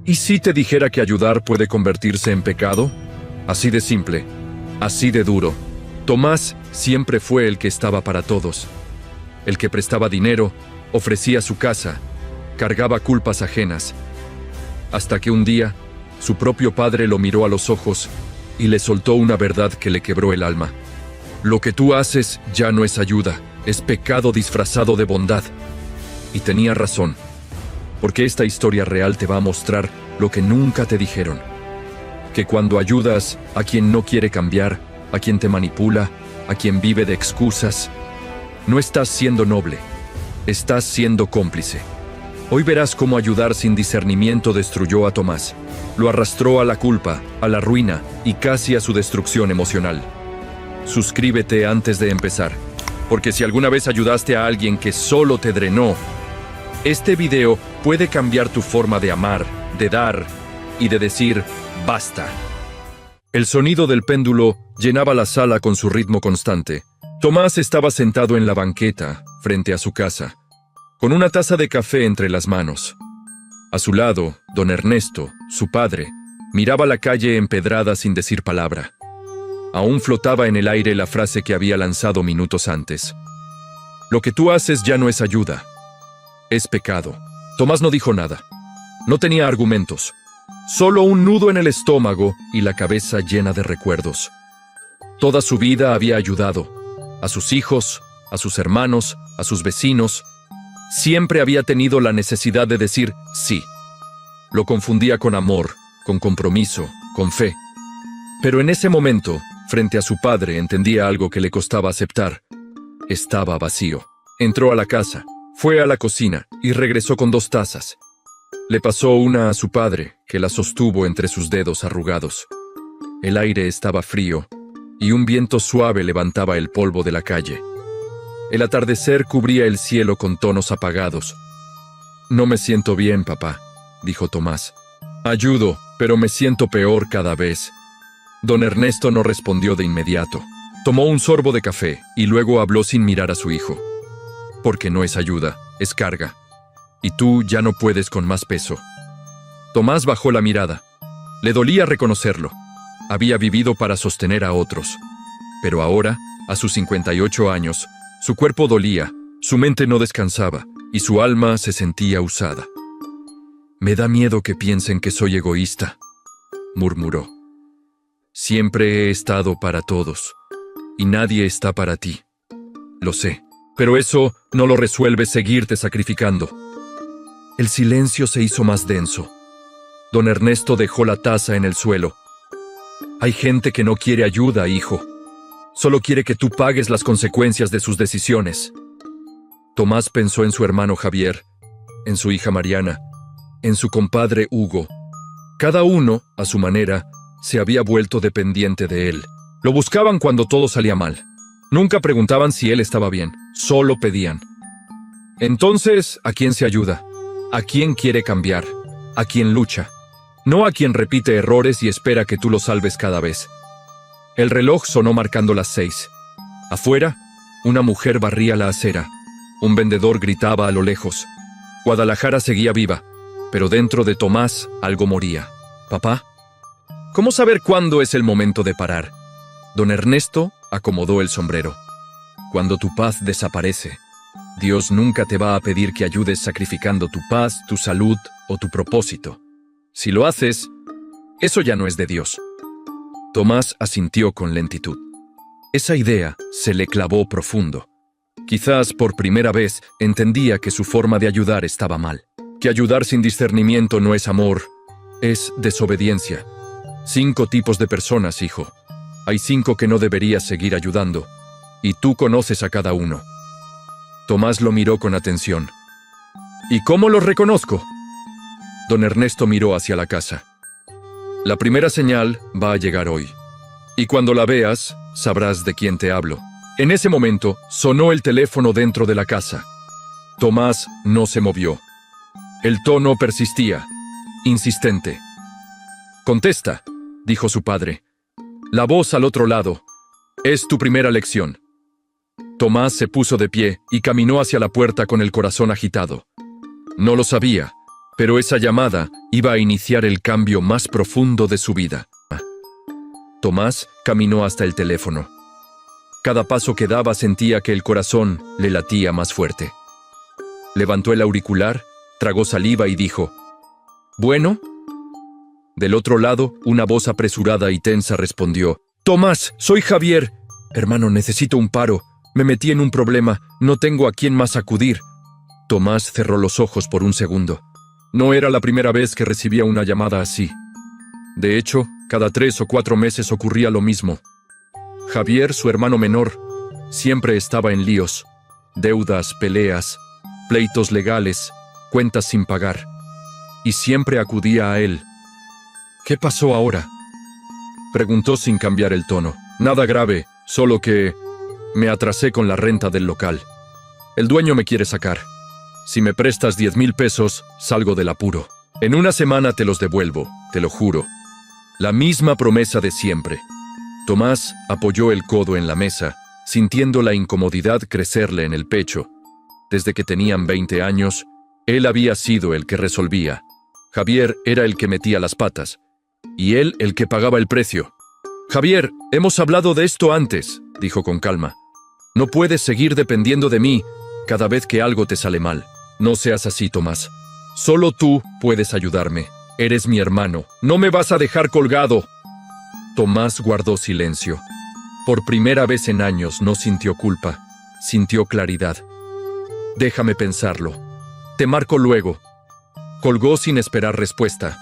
¿Y si te dijera que ayudar puede convertirse en pecado? Así de simple, así de duro. Tomás siempre fue el que estaba para todos. El que prestaba dinero, ofrecía su casa, cargaba culpas ajenas. Hasta que un día, su propio padre lo miró a los ojos y le soltó una verdad que le quebró el alma. Lo que tú haces ya no es ayuda, es pecado disfrazado de bondad. Y tenía razón, porque esta historia real te va a mostrar lo que nunca te dijeron. Que cuando ayudas a quien no quiere cambiar, a quien te manipula, a quien vive de excusas, no estás siendo noble, estás siendo cómplice. Hoy verás cómo ayudar sin discernimiento destruyó a Tomás. Lo arrastró a la culpa, a la ruina y casi a su destrucción emocional. Suscríbete antes de empezar, porque si alguna vez ayudaste a alguien que solo te drenó, este video puede cambiar tu forma de amar, de dar y de decir basta. El sonido del péndulo llenaba la sala con su ritmo constante. Tomás estaba sentado en la banqueta, frente a su casa, con una taza de café entre las manos. A su lado, don Ernesto, su padre, miraba la calle empedrada sin decir palabra. Aún flotaba en el aire la frase que había lanzado minutos antes. Lo que tú haces ya no es ayuda, es pecado. Tomás no dijo nada. No tenía argumentos. Solo un nudo en el estómago y la cabeza llena de recuerdos. Toda su vida había ayudado. A sus hijos, a sus hermanos, a sus vecinos. Siempre había tenido la necesidad de decir sí. Lo confundía con amor, con compromiso, con fe. Pero en ese momento, frente a su padre, entendía algo que le costaba aceptar. Estaba vacío. Entró a la casa, fue a la cocina y regresó con 2 tazas. Le pasó una a su padre, que la sostuvo entre sus dedos arrugados. El aire estaba frío y un viento suave levantaba el polvo de la calle. El atardecer cubría el cielo con tonos apagados. No me siento bien, papá, dijo Tomás. Ayudo, pero me siento peor cada vez. Don Ernesto no respondió de inmediato. Tomó un sorbo de café y luego habló sin mirar a su hijo. Porque no es ayuda, es carga. Y tú ya no puedes con más peso. Tomás bajó la mirada. Le dolía reconocerlo. Había vivido para sostener a otros. Pero ahora, a sus 58 años, su cuerpo dolía, su mente no descansaba y su alma se sentía usada. Me da miedo que piensen que soy egoísta, murmuró. Siempre he estado para todos y nadie está para ti. Lo sé, pero eso no lo resuelve seguirte sacrificando. El silencio se hizo más denso. Don Ernesto dejó la taza en el suelo. Hay gente que no quiere ayuda, hijo. Solo quiere que tú pagues las consecuencias de sus decisiones. Tomás pensó en su hermano Javier, en su hija Mariana, en su compadre Hugo. Cada uno, a su manera, se había vuelto dependiente de él. Lo buscaban cuando todo salía mal. Nunca preguntaban si él estaba bien, solo pedían. Entonces, ¿a quién se ayuda? ¿A quién quiere cambiar? ¿A quién lucha? No a quien repite errores y espera que tú lo salves cada vez. El reloj sonó marcando las 6. Afuera, una mujer barría la acera. Un vendedor gritaba a lo lejos. Guadalajara seguía viva, pero dentro de Tomás algo moría. ¿Papá? ¿Cómo saber cuándo es el momento de parar? Don Ernesto acomodó el sombrero. Cuando tu paz desaparece, Dios nunca te va a pedir que ayudes sacrificando tu paz, tu salud o tu propósito. Si lo haces, eso ya no es de Dios. Tomás asintió con lentitud. Esa idea se le clavó profundo. Quizás por primera vez entendía que su forma de ayudar estaba mal. Que ayudar sin discernimiento no es amor, es desobediencia. 5 tipos de personas, hijo. Hay 5 que no deberías seguir ayudando, y tú conoces a cada uno. Tomás lo miró con atención. ¿Y cómo los reconozco? Don Ernesto miró hacia la casa. La primera señal va a llegar hoy. Y cuando la veas, sabrás de quién te hablo. En ese momento, sonó el teléfono dentro de la casa. Tomás no se movió. El tono persistía, insistente. «Contesta», dijo su padre. La voz al otro lado. «Es tu primera lección». Tomás se puso de pie y caminó hacia la puerta con el corazón agitado. No lo sabía, Pero esa llamada iba a iniciar el cambio más profundo de su vida. Tomás caminó hasta el teléfono. Cada paso que daba sentía que el corazón le latía más fuerte. Levantó el auricular, tragó saliva y dijo: ¿Bueno? Del otro lado, una voz apresurada y tensa respondió: Tomás, soy Javier. Hermano, necesito un paro. Me metí en un problema. No tengo a quién más acudir. Tomás cerró los ojos por un segundo. No era la primera vez que recibía una llamada así. De hecho, cada 3 o 4 meses ocurría lo mismo. Javier, su hermano menor, siempre estaba en líos. Deudas, peleas, pleitos legales, cuentas sin pagar. Y siempre acudía a él. ¿Qué pasó ahora?, preguntó sin cambiar el tono. Nada grave, solo que me atrasé con la renta del local. El dueño me quiere sacar. Si me prestas 10,000 pesos, salgo del apuro. En una semana te los devuelvo, te lo juro. La misma promesa de siempre. Tomás apoyó el codo en la mesa, sintiendo la incomodidad crecerle en el pecho. Desde que tenían 20 años, él había sido el que resolvía. Javier era el que metía las patas, y él el que pagaba el precio. Javier, hemos hablado de esto antes, dijo con calma. No puedes seguir dependiendo de mí cada vez que algo te sale mal. No seas así, Tomás. Solo tú puedes ayudarme. Eres mi hermano. No me vas a dejar colgado. Tomás guardó silencio. Por primera vez en años no sintió culpa, sintió claridad. Déjame pensarlo. Te marco luego. Colgó sin esperar respuesta.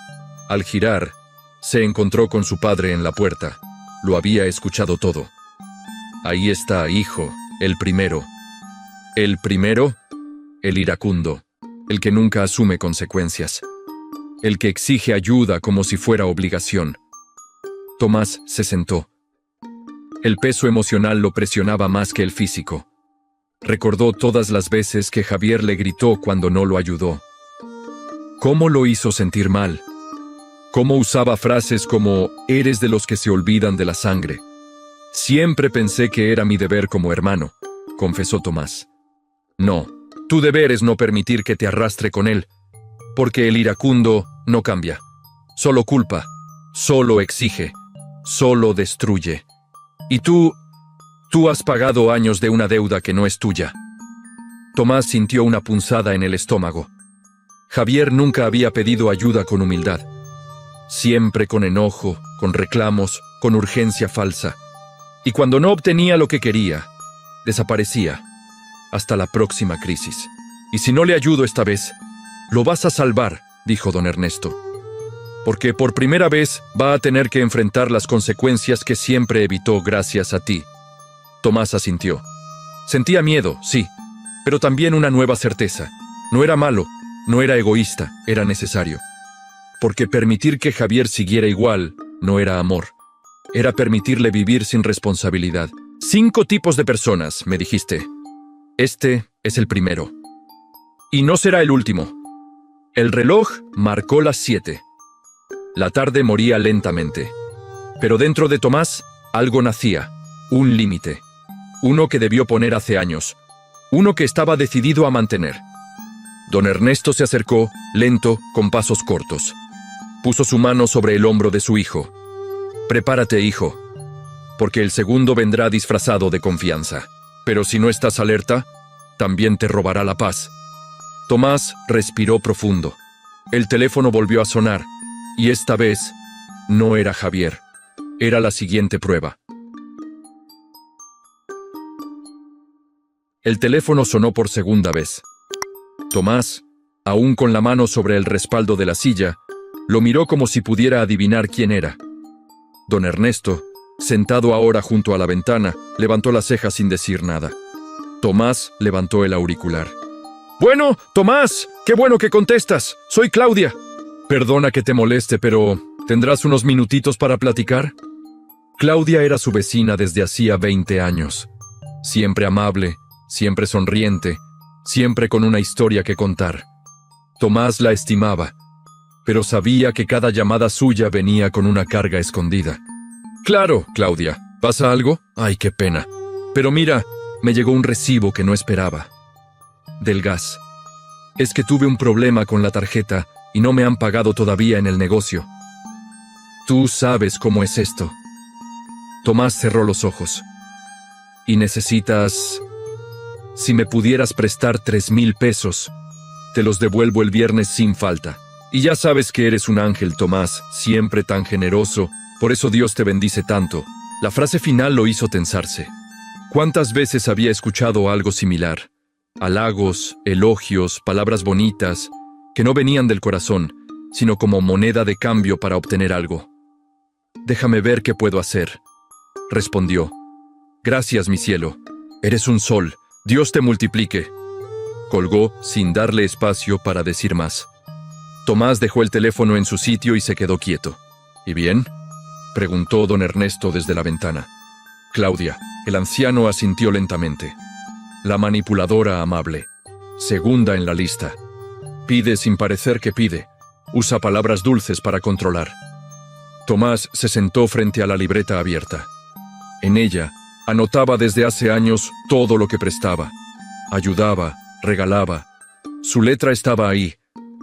Al girar, se encontró con su padre en la puerta. Lo había escuchado todo. Ahí está, hijo, el primero. ¿El primero? El iracundo, el que nunca asume consecuencias. El que exige ayuda como si fuera obligación. Tomás se sentó. El peso emocional lo presionaba más que el físico. Recordó todas las veces que Javier le gritó cuando no lo ayudó. ¿Cómo lo hizo sentir mal? ¿Cómo usaba frases como «eres de los que se olvidan de la sangre»? Siempre pensé que era mi deber como hermano, confesó Tomás. No, tu deber es no permitir que te arrastre con él, porque el iracundo no cambia. Solo culpa, solo exige, solo destruye. Y tú has pagado años de una deuda que no es tuya. Tomás sintió una punzada en el estómago. Javier nunca había pedido ayuda con humildad. Siempre con enojo, con reclamos, con urgencia falsa. Y cuando no obtenía lo que quería, desaparecía. Hasta la próxima crisis. Y si no le ayudo esta vez, lo vas a salvar, dijo don Ernesto. Porque por primera vez va a tener que enfrentar las consecuencias que siempre evitó gracias a ti. Tomás asintió. Sentía miedo, sí, pero también una nueva certeza. No era malo, no era egoísta, era necesario. Porque permitir que Javier siguiera igual no era amor. Era permitirle vivir sin responsabilidad. 5 tipos de personas, me dijiste. Este es el primero. Y no será el último. El reloj marcó las 7. La tarde moría lentamente. Pero dentro de Tomás, algo nacía. Un límite. Uno que debió poner hace años. Uno que estaba decidido a mantener. Don Ernesto se acercó, lento, con pasos cortos. Puso su mano sobre el hombro de su hijo. Prepárate, hijo, porque el segundo vendrá disfrazado de confianza. Pero si no estás alerta, también te robará la paz. Tomás respiró profundo. El teléfono volvió a sonar, y esta vez no era Javier. Era la siguiente prueba. El teléfono sonó por segunda vez. Tomás, aún con la mano sobre el respaldo de la silla, lo miró como si pudiera adivinar quién era. Don Ernesto, sentado ahora junto a la ventana, levantó las cejas sin decir nada. Tomás levantó el auricular. «Bueno, Tomás, qué bueno que contestas. Soy Claudia». «Perdona que te moleste, pero ¿tendrás unos minutitos para platicar?» Claudia era su vecina desde hacía 20 años. Siempre amable, siempre sonriente, siempre con una historia que contar. Tomás la estimaba, pero sabía que cada llamada suya venía con una carga escondida. «Claro, Claudia. ¿Pasa algo? Ay, qué pena. Pero mira, me llegó un recibo que no esperaba. Del gas. Es que tuve un problema con la tarjeta y no me han pagado todavía en el negocio. Tú sabes cómo es esto. Tomás cerró los ojos. Y necesitas... Si me pudieras prestar 3,000 pesos, te los devuelvo el viernes sin falta. Y ya sabes que eres un ángel, Tomás, siempre tan generoso, por eso Dios te bendice tanto. La frase final lo hizo tensarse. ¿Cuántas veces había escuchado algo similar? Halagos, elogios, palabras bonitas, que no venían del corazón, sino como moneda de cambio para obtener algo. «Déjame ver qué puedo hacer», respondió. «Gracias, mi cielo. Eres un sol. Dios te multiplique». Colgó sin darle espacio para decir más. Tomás dejó el teléfono en su sitio y se quedó quieto. «¿Y bien?», preguntó don Ernesto desde la ventana. Claudia, el anciano, asintió lentamente. La manipuladora amable. Segunda en la lista. Pide sin parecer que pide. Usa palabras dulces para controlar. Tomás se sentó frente a la libreta abierta. En ella, anotaba desde hace años todo lo que prestaba. Ayudaba, regalaba. Su letra estaba ahí,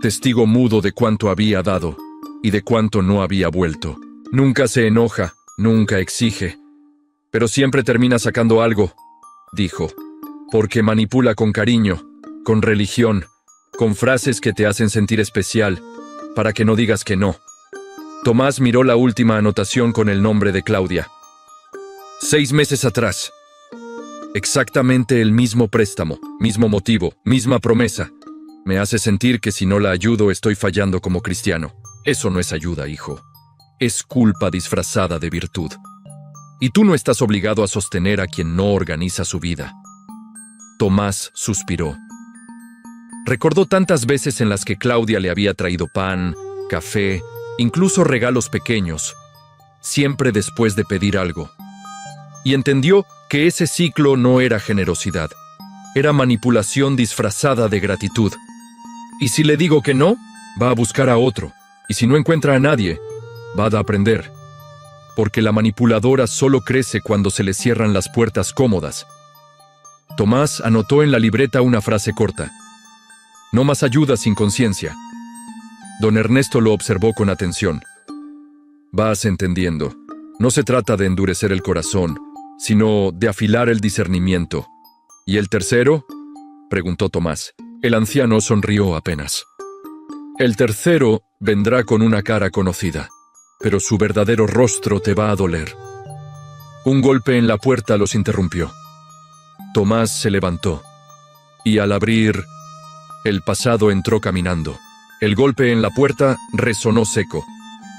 testigo mudo de cuánto había dado y de cuánto no había vuelto. Nunca se enoja, nunca exige, pero siempre termina sacando algo, dijo, porque manipula con cariño, con religión, con frases que te hacen sentir especial, para que no digas que no. Tomás miró la última anotación con el nombre de Claudia. 6 meses atrás. Exactamente el mismo préstamo, mismo motivo, misma promesa. Me hace sentir que si no la ayudo estoy fallando como cristiano. Eso no es ayuda, hijo. Es culpa disfrazada de virtud. Y tú no estás obligado a sostener a quien no organiza su vida. Tomás suspiró. Recordó tantas veces en las que Claudia le había traído pan, café, incluso regalos pequeños, siempre después de pedir algo. Y entendió que ese ciclo no era generosidad, era manipulación disfrazada de gratitud. Y si le digo que no, va a buscar a otro, y si no encuentra a nadie, va a aprender. Porque la manipuladora solo crece cuando se le cierran las puertas cómodas. Tomás anotó en la libreta una frase corta. No más ayuda sin conciencia. Don Ernesto lo observó con atención. Vas entendiendo. No se trata de endurecer el corazón, sino de afilar el discernimiento. ¿Y el tercero?, preguntó Tomás. El anciano sonrió apenas. El tercero vendrá con una cara conocida, pero su verdadero rostro te va a doler. Un golpe en la puerta los interrumpió. Tomás se levantó, y al abrir, el pasado entró caminando. El golpe en la puerta resonó seco.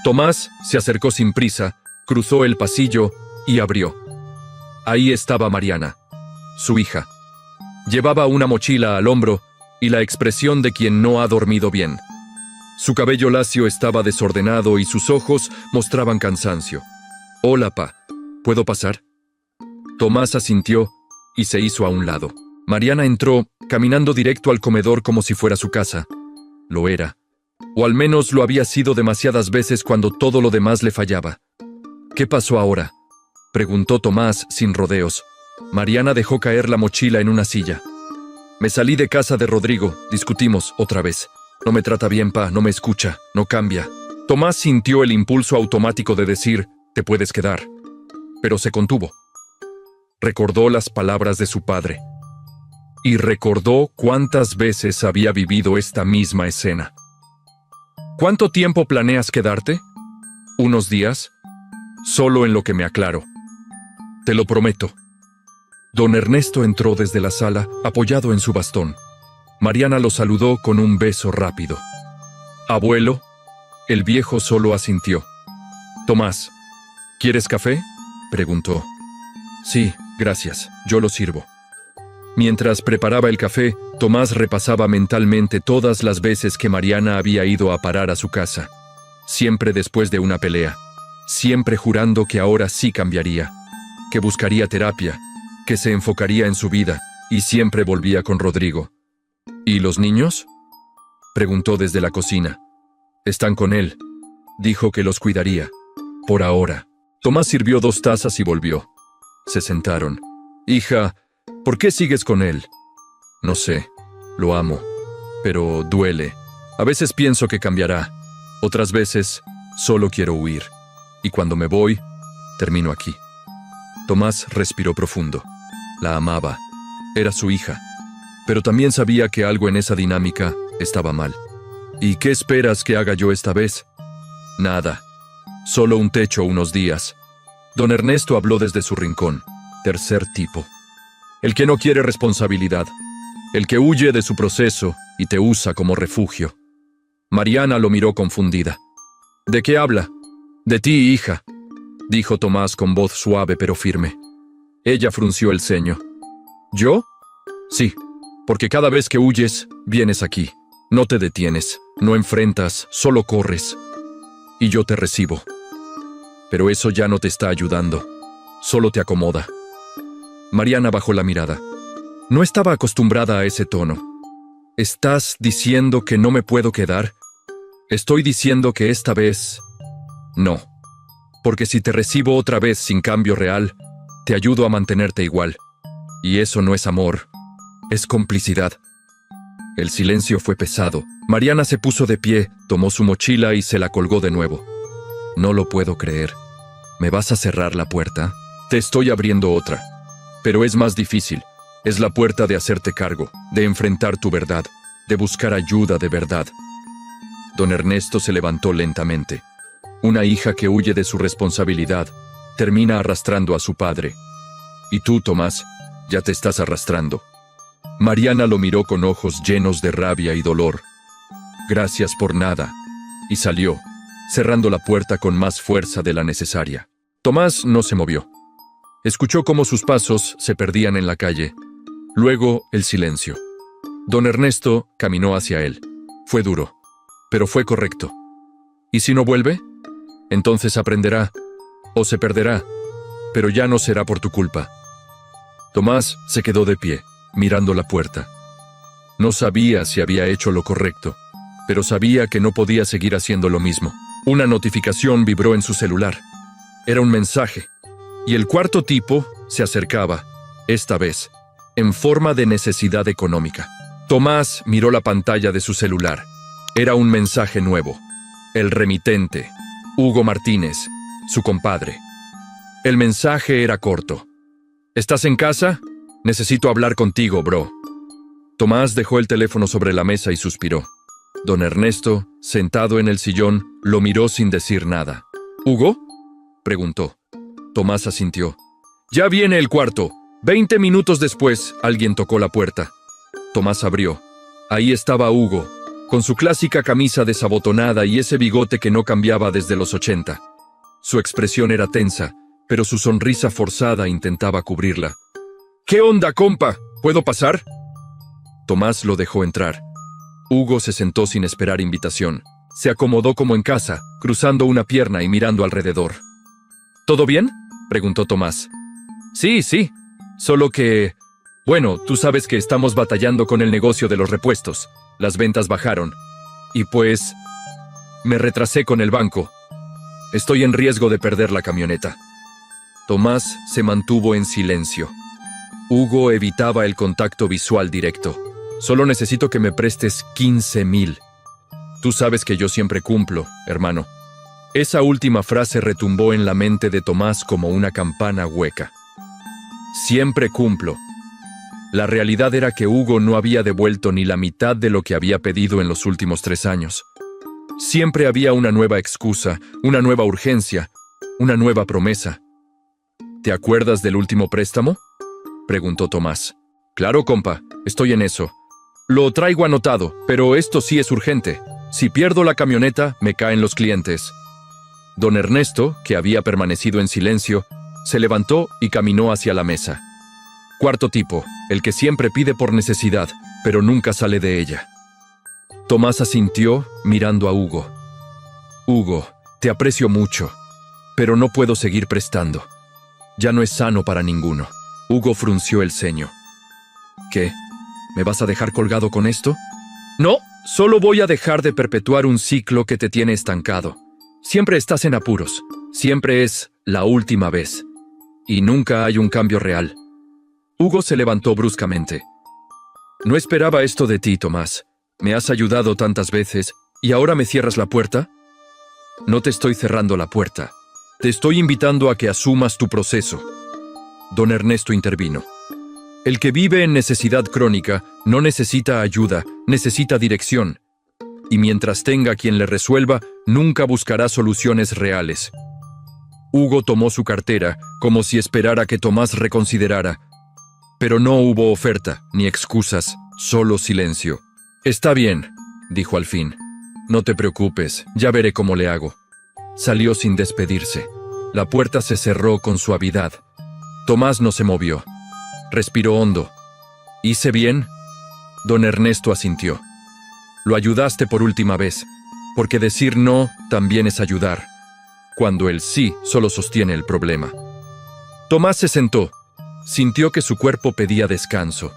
Tomás se acercó sin prisa, cruzó el pasillo y abrió. Ahí estaba Mariana, su hija. Llevaba una mochila al hombro y la expresión de quien no ha dormido bien. Su cabello lacio estaba desordenado y sus ojos mostraban cansancio. «Hola, pa. ¿Puedo pasar?» Tomás asintió y se hizo a un lado. Mariana entró, caminando directo al comedor como si fuera su casa. Lo era. O al menos lo había sido demasiadas veces cuando todo lo demás le fallaba. «¿Qué pasó ahora?», preguntó Tomás sin rodeos. Mariana dejó caer la mochila en una silla. «Me salí de casa de Rodrigo, discutimos otra vez. No me trata bien, pa, no me escucha, no cambia». Tomás sintió el impulso automático de decir, «Te puedes quedar», pero se contuvo. Recordó las palabras de su padre. Y recordó cuántas veces había vivido esta misma escena. «¿Cuánto tiempo planeas quedarte?» «¿Unos días?» «Solo en lo que me aclaro». «Te lo prometo». Don Ernesto entró desde la sala, apoyado en su bastón. Mariana lo saludó con un beso rápido. «Abuelo». El viejo solo asintió. «Tomás, ¿quieres café?», preguntó. «Sí, gracias, yo lo sirvo». Mientras preparaba el café, Tomás repasaba mentalmente todas las veces que Mariana había ido a parar a su casa. Siempre después de una pelea. Siempre jurando que ahora sí cambiaría. Que buscaría terapia. Que se enfocaría en su vida. Y siempre volvía con Rodrigo. «¿Y los niños?», preguntó desde la cocina. «Están con él. Dijo que los cuidaría. Por ahora». Tomás sirvió 2 tazas y volvió. Se sentaron. «Hija, ¿por qué sigues con él?». «No sé. Lo amo. Pero duele. A veces pienso que cambiará, otras veces solo quiero huir. Y cuando me voy, termino aquí. Tomás respiró profundo. La amaba. Era su hija. Pero también sabía que algo en esa dinámica estaba mal. ¿Y qué esperas que haga yo esta vez? Nada. Solo un techo unos días. Don Ernesto habló desde su rincón. Tercer tipo. El que no quiere responsabilidad. El que huye de su proceso y te usa como refugio. Mariana lo miró confundida. ¿De qué habla? De ti, hija, dijo Tomás con voz suave pero firme. Ella frunció el ceño. ¿Yo? Sí, porque cada vez que huyes, vienes aquí. No te detienes, no enfrentas, solo corres. Y yo te recibo. Pero eso ya no te está ayudando, solo te acomoda. Mariana bajó la mirada. No estaba acostumbrada a ese tono. ¿Estás diciendo que no me puedo quedar? Estoy diciendo que esta vez... no. Porque si te recibo otra vez sin cambio real, te ayudo a mantenerte igual. Y eso no es amor, es complicidad. El silencio fue pesado. Mariana se puso de pie, tomó su mochila y se la colgó de nuevo. No lo puedo creer. ¿Me vas a cerrar la puerta? Te estoy abriendo otra. Pero es más difícil. Es la puerta de hacerte cargo, de enfrentar tu verdad, de buscar ayuda de verdad. Don Ernesto se levantó lentamente. Una hija que huye de su responsabilidad termina arrastrando a su padre. Y tú, Tomás, ya te estás arrastrando. Mariana lo miró con ojos llenos de rabia y dolor. Gracias por nada. Y salió, cerrando la puerta con más fuerza de la necesaria. Tomás no se movió. Escuchó cómo sus pasos se perdían en la calle. Luego, el silencio. Don Ernesto caminó hacia él. Fue duro, pero fue correcto. ¿Y si no vuelve? Entonces aprenderá, o se perderá, pero ya no será por tu culpa. Tomás se quedó de pie, mirando la puerta. No sabía si había hecho lo correcto, pero sabía que no podía seguir haciendo lo mismo. Una notificación vibró en su celular. Era un mensaje, y el cuarto tipo se acercaba, esta vez, en forma de necesidad económica. Tomás miró la pantalla de su celular. Era un mensaje nuevo. El remitente, Hugo Martínez, su compadre. El mensaje era corto. ¿Estás en casa? Necesito hablar contigo, bro. Tomás dejó el teléfono sobre la mesa y suspiró. Don Ernesto, sentado en el sillón, lo miró sin decir nada. ¿Hugo? Preguntó. Tomás asintió. Ya viene el cuarto. 20 minutos después, alguien tocó la puerta. Tomás abrió. Ahí estaba Hugo, con su clásica camisa desabotonada y ese bigote que no cambiaba desde los 80. Su expresión era tensa, pero su sonrisa forzada intentaba cubrirla. ¿Qué onda, compa? ¿Puedo pasar? Tomás lo dejó entrar. Hugo se sentó sin esperar invitación. Se acomodó como en casa, cruzando una pierna y mirando alrededor. ¿Todo bien?, preguntó Tomás. Sí, solo que... Bueno, tú sabes que estamos batallando con el negocio de los repuestos. Las ventas bajaron. Y pues... me retrasé con el banco. Estoy en riesgo de perder la camioneta. Tomás se mantuvo en silencio. Hugo evitaba el contacto visual directo. Solo necesito que me prestes 15,000. Tú sabes que yo siempre cumplo, hermano. Esa última frase retumbó en la mente de Tomás como una campana hueca. Siempre cumplo. La realidad era que Hugo no había devuelto ni la mitad de lo que había pedido en los últimos 3 años. Siempre había una nueva excusa, una nueva urgencia, una nueva promesa. ¿Te acuerdas del último préstamo?, preguntó Tomás. Claro, compa, estoy en eso. Lo traigo anotado, pero esto sí es urgente. Si pierdo la camioneta, me caen los clientes. Don Ernesto, que había permanecido en silencio, se levantó y caminó hacia la mesa. Cuarto tipo, el que siempre pide por necesidad, pero nunca sale de ella. Tomás asintió, mirando a Hugo. Hugo, te aprecio mucho, pero no puedo seguir prestando. Ya no es sano para ninguno. Hugo frunció el ceño. ¿Qué? ¿Me vas a dejar colgado con esto? No, solo voy a dejar de perpetuar un ciclo que te tiene estancado. Siempre estás en apuros. Siempre es la última vez. Y nunca hay un cambio real. Hugo se levantó bruscamente. No esperaba esto de ti, Tomás. Me has ayudado tantas veces ¿Y ahora me cierras la puerta? No te estoy cerrando la puerta. Te estoy invitando a que asumas tu proceso. Don Ernesto intervino. El que vive en necesidad crónica no necesita ayuda, necesita dirección. Y mientras tenga quien le resuelva, nunca buscará soluciones reales. Hugo tomó su cartera, como si esperara que Tomás reconsiderara. Pero no hubo oferta, ni excusas, solo silencio. Está bien, dijo al fin. No te preocupes, ya veré cómo le hago. Salió sin despedirse. La puerta se cerró con suavidad. Tomás no se movió. Respiró hondo. ¿Hice bien? Don Ernesto asintió. Lo ayudaste por última vez, porque decir no también es ayudar, cuando el sí solo sostiene el problema. Tomás se sentó. Sintió que su cuerpo pedía descanso.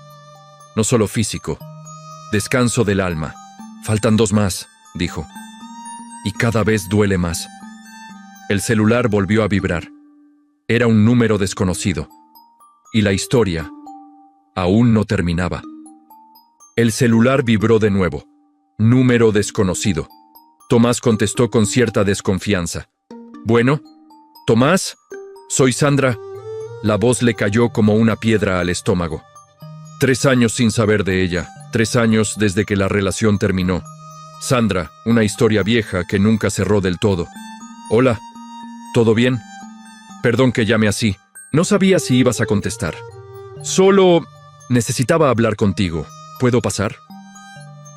No solo físico, descanso del alma. Faltan 2 más, dijo. Y cada vez duele más. El celular volvió a vibrar. Era un número desconocido. Y la historia aún no terminaba. El celular vibró de nuevo. Número desconocido. Tomás contestó con cierta desconfianza. Bueno, Tomás, soy Sandra. La voz le cayó como una piedra al estómago. 3 años sin saber de ella, 3 años desde que la relación terminó. Sandra, una historia vieja que nunca cerró del todo. Hola, ¿todo bien? Perdón que llame así, no sabía si ibas a contestar. Solo necesitaba hablar contigo. ¿Puedo pasar?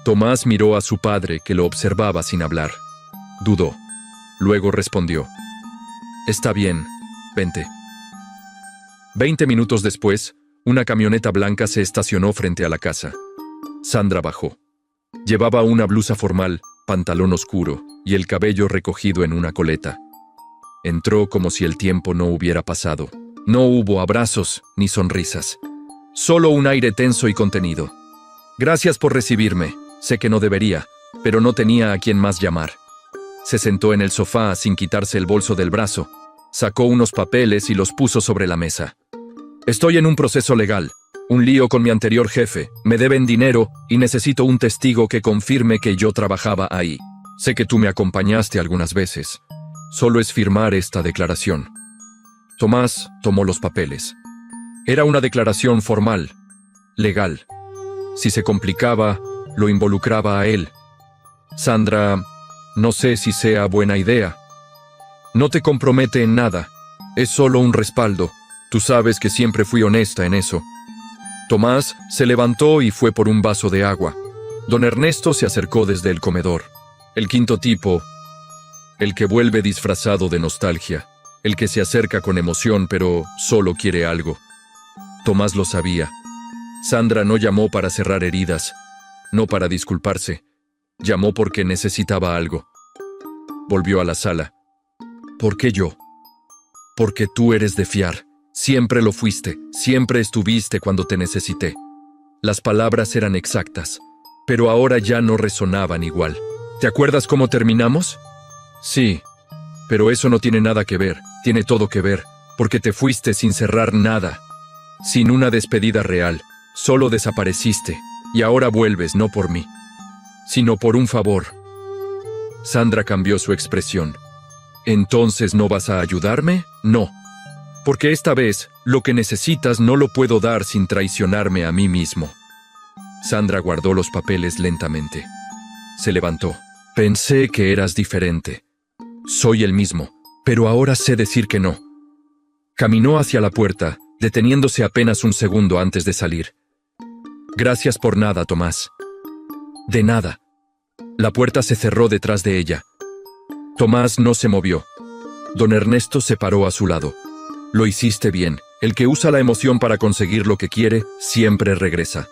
Tomás miró a su padre, que lo observaba sin hablar. Dudó. Luego respondió. Está bien, vente. 20 minutos después, una camioneta blanca se estacionó frente a la casa. Sandra bajó. Llevaba una blusa formal, pantalón oscuro y el cabello recogido en una coleta. Entró como si el tiempo no hubiera pasado. No hubo abrazos ni sonrisas. Solo un aire tenso y contenido. Gracias por recibirme. Sé que no debería, pero no tenía a quién más llamar. Se sentó en el sofá sin quitarse el bolso del brazo. Sacó unos papeles y los puso sobre la mesa. Estoy en un proceso legal. Un lío con mi anterior jefe. Me deben dinero y necesito un testigo que confirme que yo trabajaba ahí. Sé que tú me acompañaste algunas veces. Solo es firmar esta declaración. Tomás tomó los papeles. Era una declaración formal, legal. Si se complicaba, lo involucraba a él. Sandra, no sé si sea buena idea. No te compromete en nada. Es solo un respaldo. Tú sabes que siempre fui honesta en eso. Tomás se levantó y fue por un vaso de agua. Don Ernesto se acercó desde el comedor. El quinto tipo, el que vuelve disfrazado de nostalgia, el que se acerca con emoción pero solo quiere algo. Tomás lo sabía. Sandra no llamó para cerrar heridas, no para disculparse. Llamó porque necesitaba algo. Volvió a la sala. ¿Por qué yo? Porque tú eres de fiar. Siempre lo fuiste, siempre estuviste cuando te necesité. Las palabras eran exactas, pero ahora ya no resonaban igual. ¿Te acuerdas cómo terminamos? Sí, pero eso no tiene nada que ver, tiene todo que ver, porque te fuiste sin cerrar nada, sin una despedida real, solo desapareciste, y ahora vuelves no por mí, sino por un favor. Sandra cambió su expresión. ¿Entonces no vas a ayudarme? No. Porque esta vez, lo que necesitas no lo puedo dar sin traicionarme a mí mismo. Sandra guardó los papeles lentamente. Se levantó. Pensé que eras diferente. Soy el mismo, pero ahora sé decir que no. Caminó hacia la puerta, deteniéndose apenas un segundo antes de salir. Gracias por nada, Tomás. De nada. La puerta se cerró detrás de ella. Tomás no se movió. Don Ernesto se paró a su lado. Lo hiciste bien. El que usa la emoción para conseguir lo que quiere, siempre regresa.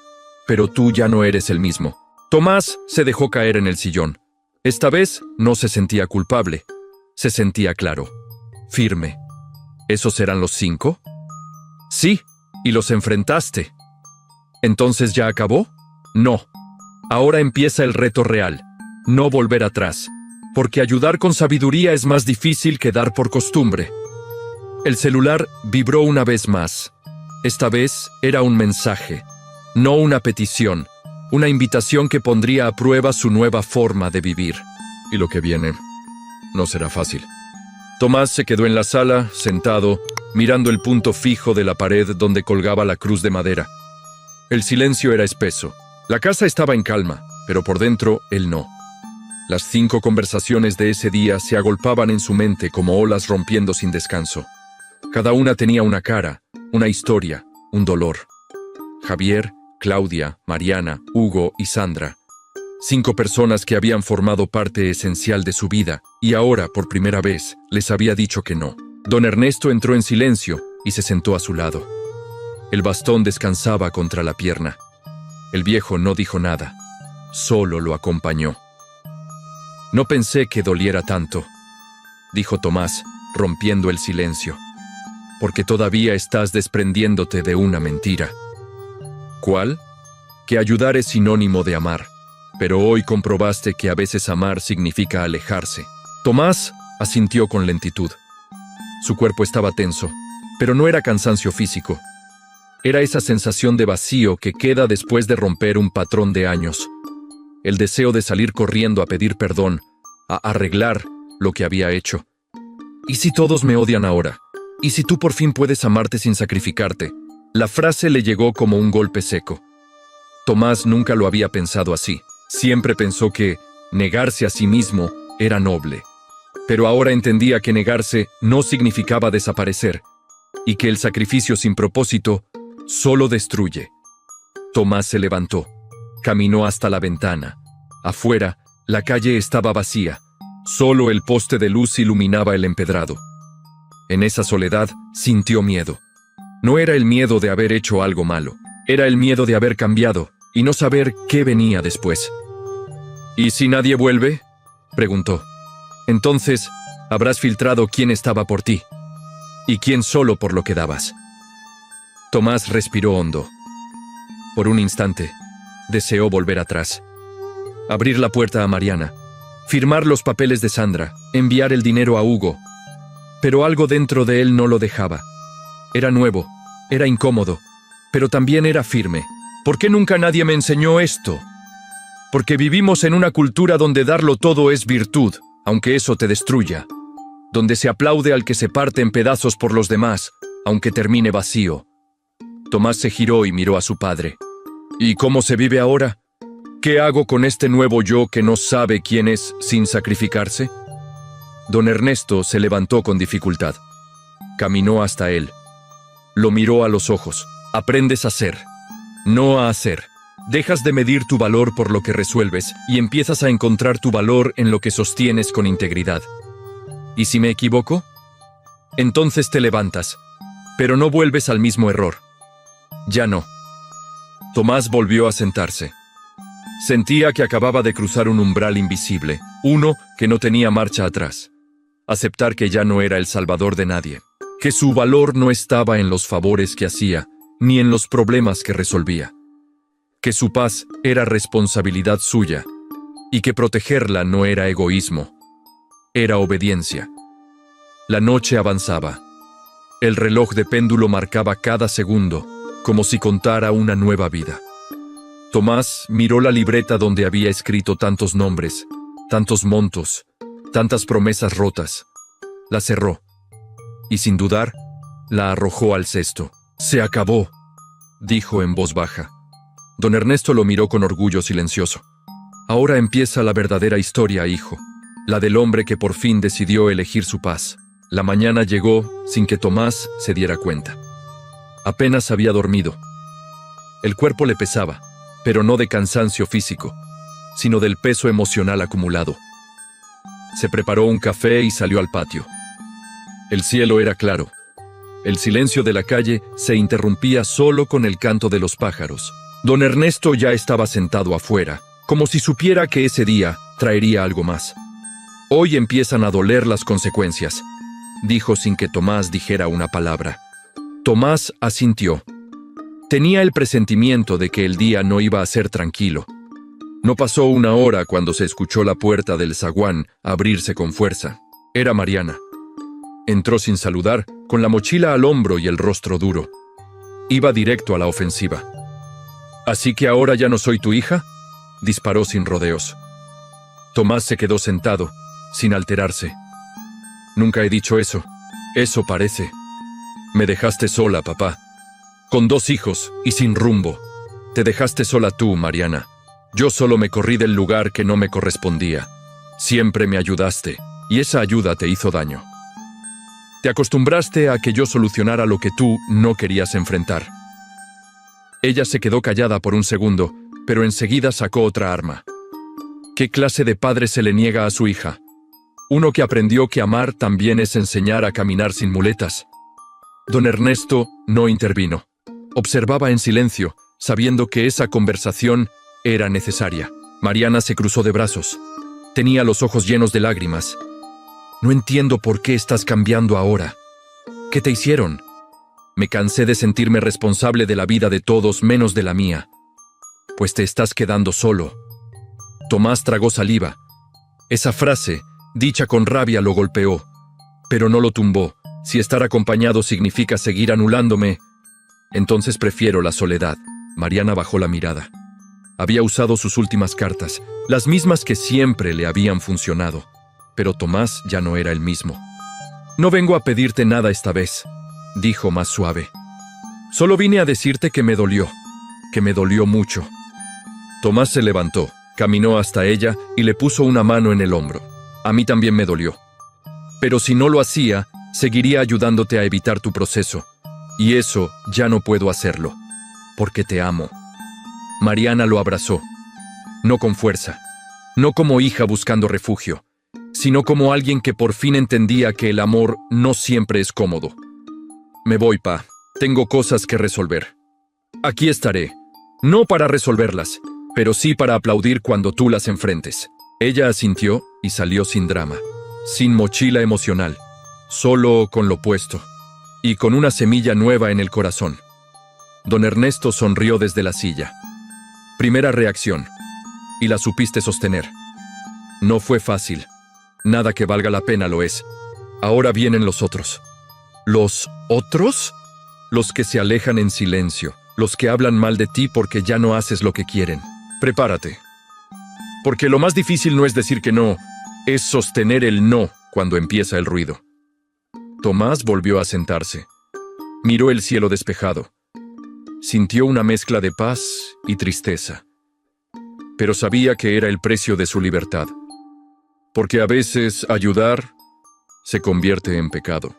Pero tú ya no eres el mismo. Tomás se dejó caer en el sillón. Esta vez no se sentía culpable. Se sentía claro. Firme. ¿Esos eran los 5? Sí, y los enfrentaste. ¿Entonces ya acabó? No. Ahora empieza el reto real. No volver atrás. Porque ayudar con sabiduría es más difícil que dar por costumbre. El celular vibró una vez más. Esta vez era un mensaje, no una petición, una invitación que pondría a prueba su nueva forma de vivir. Y lo que viene no será fácil. Tomás se quedó en la sala, sentado, mirando el punto fijo de la pared donde colgaba la cruz de madera. El silencio era espeso. La casa estaba en calma, pero por dentro él no. Las 5 conversaciones de ese día se agolpaban en su mente como olas rompiendo sin descanso. Cada una tenía una cara, una historia, un dolor. Javier, Claudia, Mariana, Hugo y Sandra. 5 personas que habían formado parte esencial de su vida y ahora, por primera vez, les había dicho que no. Don Ernesto entró en silencio y se sentó a su lado. El bastón descansaba contra la pierna. El viejo no dijo nada, solo lo acompañó. «No pensé que doliera tanto», dijo Tomás, rompiendo el silencio, «porque todavía estás desprendiéndote de una mentira». «¿Cuál?» «Que ayudar es sinónimo de amar, pero hoy comprobaste que a veces amar significa alejarse». Tomás asintió con lentitud. Su cuerpo estaba tenso, pero no era cansancio físico. Era esa sensación de vacío que queda después de romper un patrón de años. El deseo de salir corriendo a pedir perdón, a arreglar lo que había hecho. ¿Y si todos me odian ahora? ¿Y si tú por fin puedes amarte sin sacrificarte? La frase le llegó como un golpe seco. Tomás nunca lo había pensado así. Siempre pensó que negarse a sí mismo era noble. Pero ahora entendía que negarse no significaba desaparecer, y que el sacrificio sin propósito solo destruye. Tomás se levantó. Caminó hasta la ventana. Afuera, la calle estaba vacía. Solo el poste de luz iluminaba el empedrado. En esa soledad, sintió miedo. No era el miedo de haber hecho algo malo. Era el miedo de haber cambiado y no saber qué venía después. «¿Y si nadie vuelve?», preguntó. «Entonces, habrás filtrado quién estaba por ti y quién solo por lo que dabas». Tomás respiró hondo. Por un instante, deseó volver atrás. Abrir la puerta a Mariana, firmar los papeles de Sandra, enviar el dinero a Hugo. Pero algo dentro de él no lo dejaba. Era nuevo, era incómodo, pero también era firme. ¿Por qué nunca nadie me enseñó esto? Porque vivimos en una cultura donde darlo todo es virtud, aunque eso te destruya. Donde se aplaude al que se parte en pedazos por los demás, aunque termine vacío. Tomás se giró y miró a su padre. ¿Y cómo se vive ahora? ¿Qué hago con este nuevo yo que no sabe quién es sin sacrificarse? Don Ernesto se levantó con dificultad. Caminó hasta él. Lo miró a los ojos. Aprendes a ser, no a hacer. Dejas de medir tu valor por lo que resuelves y empiezas a encontrar tu valor en lo que sostienes con integridad. ¿Y si me equivoco? Entonces te levantas, pero no vuelves al mismo error. Ya no. Tomás volvió a sentarse. Sentía que acababa de cruzar un umbral invisible, uno que no tenía marcha atrás. Aceptar que ya no era el salvador de nadie, que su valor no estaba en los favores que hacía, ni en los problemas que resolvía, que su paz era responsabilidad suya, y que protegerla no era egoísmo, era obediencia. La noche avanzaba. El reloj de péndulo marcaba cada segundo, como si contara una nueva vida. Tomás miró la libreta donde había escrito tantos nombres, tantos montos, tantas promesas rotas. La cerró, y sin dudar, la arrojó al cesto. «Se acabó», dijo en voz baja. Don Ernesto lo miró con orgullo silencioso. «Ahora empieza la verdadera historia, hijo, la del hombre que por fin decidió elegir su paz». La mañana llegó sin que Tomás se diera cuenta. Apenas había dormido. El cuerpo le pesaba, pero no de cansancio físico, sino del peso emocional acumulado. Se preparó un café y salió al patio. El cielo era claro. El silencio de la calle se interrumpía solo con el canto de los pájaros. Don Ernesto ya estaba sentado afuera, como si supiera que ese día traería algo más. «Hoy empiezan a doler las consecuencias», dijo sin que Tomás dijera una palabra. Tomás asintió. Tenía el presentimiento de que el día no iba a ser tranquilo. No pasó una hora cuando se escuchó la puerta del zaguán abrirse con fuerza. Era Mariana. Entró sin saludar, con la mochila al hombro y el rostro duro. Iba directo a la ofensiva. ¿Así que ahora ya no soy tu hija? Disparó sin rodeos. Tomás se quedó sentado, sin alterarse. Nunca he dicho eso. Eso parece. Me dejaste sola, papá. Con 2 hijos y sin rumbo. Te dejaste sola tú, Mariana. Yo solo me corrí del lugar que no me correspondía. Siempre me ayudaste, y esa ayuda te hizo daño. Te acostumbraste a que yo solucionara lo que tú no querías enfrentar. Ella se quedó callada por un segundo, pero enseguida sacó otra arma. ¿Qué clase de padre se le niega a su hija? Uno que aprendió que amar también es enseñar a caminar sin muletas. Don Ernesto no intervino. Observaba en silencio, sabiendo que esa conversación era necesaria. Mariana se cruzó de brazos. Tenía los ojos llenos de lágrimas. No entiendo por qué estás cambiando ahora. ¿Qué te hicieron? Me cansé de sentirme responsable de la vida de todos menos de la mía. Pues te estás quedando solo. Tomás tragó saliva. Esa frase, dicha con rabia, lo golpeó, pero no lo tumbó. Si estar acompañado significa seguir anulándome, entonces prefiero la soledad. Mariana bajó la mirada. Había usado sus últimas cartas, las mismas que siempre le habían funcionado, pero Tomás ya no era el mismo. No vengo a pedirte nada esta vez, dijo más suave. Solo vine a decirte que me dolió mucho. Tomás se levantó, caminó hasta ella y le puso una mano en el hombro. A mí también me dolió. Pero si no lo hacía, seguiría ayudándote a evitar tu proceso. Y eso ya no puedo hacerlo, porque te amo. Mariana lo abrazó, no con fuerza, no como hija buscando refugio, sino como alguien que por fin entendía que el amor no siempre es cómodo. Me voy, pa. Tengo cosas que resolver. Aquí estaré, no para resolverlas, pero sí para aplaudir cuando tú las enfrentes. Ella asintió y salió sin drama, sin mochila emocional, solo con lo puesto, y con una semilla nueva en el corazón. Don Ernesto sonrió desde la silla. Primera reacción, y la supiste sostener. No fue fácil. Nada que valga la pena lo es. Ahora vienen los otros. ¿Los otros? Los que se alejan en silencio, los que hablan mal de ti porque ya no haces lo que quieren. Prepárate. Porque lo más difícil no es decir que no, es sostener el no cuando empieza el ruido. Tomás volvió a sentarse. Miró el cielo despejado. Sintió una mezcla de paz y tristeza. Pero sabía que era el precio de su libertad. Porque a veces ayudar se convierte en pecado.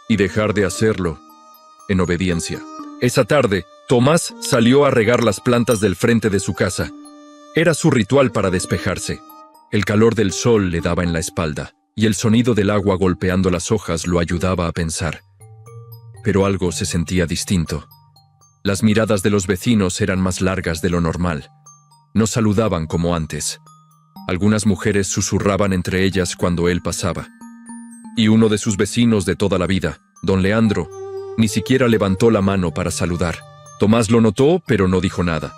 Y dejar de hacerlo en obediencia. Esa tarde, Tomás salió a regar las plantas del frente de su casa. Era su ritual para despejarse. El calor del sol le daba en la espalda, y el sonido del agua golpeando las hojas lo ayudaba a pensar. Pero algo se sentía distinto. Las miradas de los vecinos eran más largas de lo normal. No saludaban como antes. Algunas mujeres susurraban entre ellas cuando él pasaba. Y uno de sus vecinos de toda la vida, don Leandro, ni siquiera levantó la mano para saludar. Tomás lo notó, pero no dijo nada.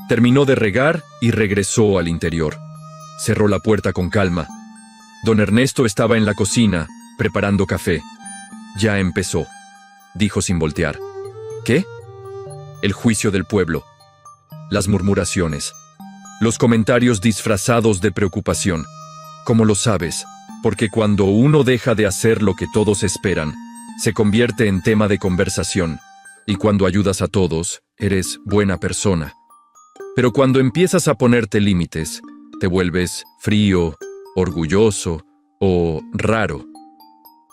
Terminó de regar y regresó al interior. Cerró la puerta con calma. Don Ernesto estaba en la cocina, preparando café. Ya empezó, dijo sin voltear. ¿Qué? El juicio del pueblo. Las murmuraciones. Los comentarios disfrazados de preocupación. ¿Cómo lo sabes? Porque cuando uno deja de hacer lo que todos esperan, se convierte en tema de conversación. Y cuando ayudas a todos, eres buena persona. Pero cuando empiezas a ponerte límites, te vuelves frío, orgulloso o raro.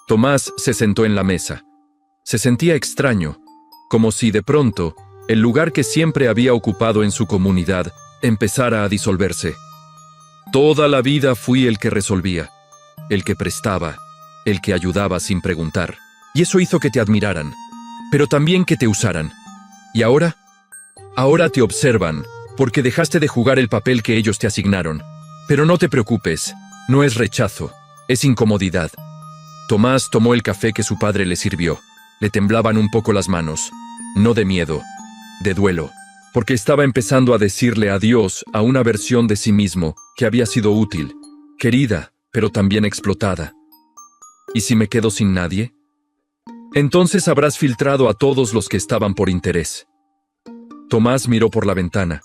Tomás se sentó en la mesa. Se sentía extraño, como si de pronto el lugar que siempre había ocupado en su comunidad empezara a disolverse. Toda la vida fui el que resolvía, el que prestaba, el que ayudaba sin preguntar. Y eso hizo que te admiraran, pero también que te usaran. ¿Y ahora? Ahora te observan, porque dejaste de jugar el papel que ellos te asignaron. Pero no te preocupes, no es rechazo, es incomodidad. Tomás tomó el café que su padre le sirvió. Le temblaban un poco las manos, no de miedo, de duelo, porque estaba empezando a decirle adiós a una versión de sí mismo que había sido útil, querida, pero también explotada. ¿Y si me quedo sin nadie? Entonces habrás filtrado a todos los que estaban por interés. Tomás miró por la ventana.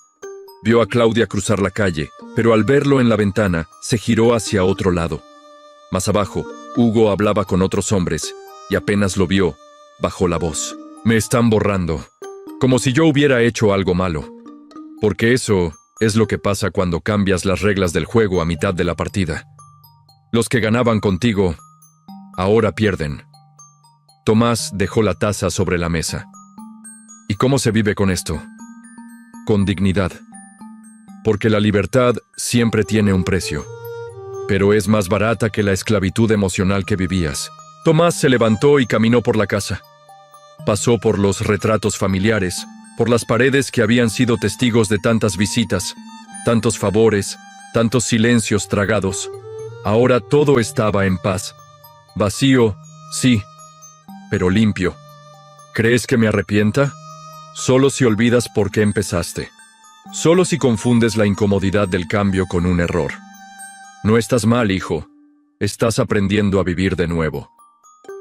Vio a Claudia cruzar la calle, pero al verlo en la ventana, se giró hacia otro lado. Más abajo, Hugo hablaba con otros hombres, y apenas lo vio, bajó la voz. Me están borrando, como si yo hubiera hecho algo malo. Porque eso es lo que pasa cuando cambias las reglas del juego a mitad de la partida. Los que ganaban contigo, ahora pierden. Tomás dejó la taza sobre la mesa. ¿Y cómo se vive con esto? Con dignidad. Porque la libertad siempre tiene un precio. Pero es más barata que la esclavitud emocional que vivías. Tomás se levantó y caminó por la casa. Pasó por los retratos familiares, por las paredes que habían sido testigos de tantas visitas, tantos favores, tantos silencios tragados. Ahora todo estaba en paz. Vacío, sí, pero limpio. ¿Crees que me arrepienta? Solo si olvidas por qué empezaste. Solo si confundes la incomodidad del cambio con un error. No estás mal, hijo. Estás aprendiendo a vivir de nuevo.